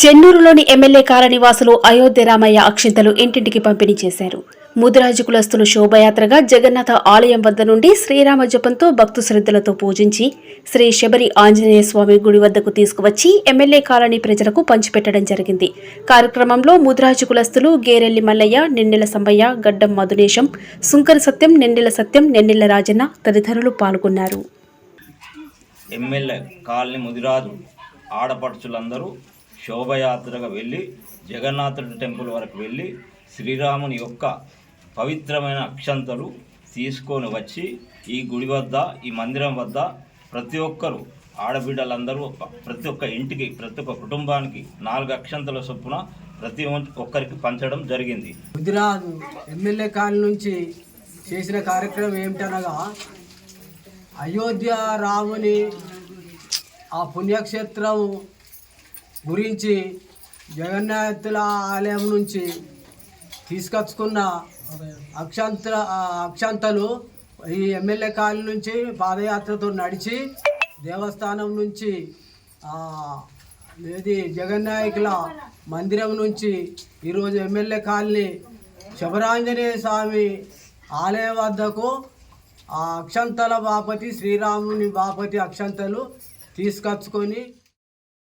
చెన్నూరులోని MLA కాలనీవాసులు Ayodhya Ramayya అక్షింతలు ఇంటింటికి పంపిణీ చేశారు. ముదిరాజు కులస్తులు శోభయాత్రగా జగన్నాథ ఆలయం వద్ద నుండి శ్రీరామ జపంతో భక్తు శ్రద్ధలతో పూజించి శ్రీ శబరి ఆంజనేయ స్వామి గుడి వద్దకు తీసుకువచ్చి ఎమ్మెల్యే కాలనీ ప్రజలకు పంచిపెట్టడం జరిగింది. కార్యక్రమంలో ముదిరాజు కులస్తులు గేరెల్లి మల్లయ్య, నిన్నెల సంబయ్య, గడ్డం మధునేశం, సుంకర సత్యం, నెన్నెల సత్యం, నెన్నెల రాజన్న తదితరులు పాల్గొన్నారు. ఎమ్మెల్యే కాలనీ ముదిరాజు ఆడపడుచులందరూ శోభయాత్రగా వెళ్ళి జగన్నాథుడి టెంపుల్ వరకు వెళ్ళి శ్రీరాముని యొక్క పవిత్రమైన అక్షంతలు తీసుకొని వచ్చి ఈ గుడి వద్ద, ఈ మందిరం వద్ద ప్రతి ఒక్కరు ఆడబిడ్డలందరూ ప్రతి ఒక్క ఇంటికి, ప్రతి ఒక్క కుటుంబానికి 4 అక్షంతల చొప్పున ప్రతి ఒక్కరికి పంచడం జరిగింది. ముదిరాజు ఎమ్మెల్యే కాలనీ నుంచి చేసిన కార్యక్రమం ఏమిటనగా అయోధ్య రాముని ఆ పుణ్యక్షేత్రం గురించి జగన్నాథుల ఆలయం నుంచి తీసుకొచ్చుకున్న అక్షంతలు ఈ ఎమ్మెల్యే కాలనీ నుంచి పాదయాత్రతో నడిచి దేవస్థానం నుంచి జగన్నాయకుల మందిరం నుంచి ఈరోజు ఎమ్మెల్యే కాలనీ శబరాంజనేయ స్వామి ఆలయం వద్దకు ఆ అక్షంతల బాపతి, శ్రీరాముని బాపతి అక్షంతలు తీసుకొచ్చుకొని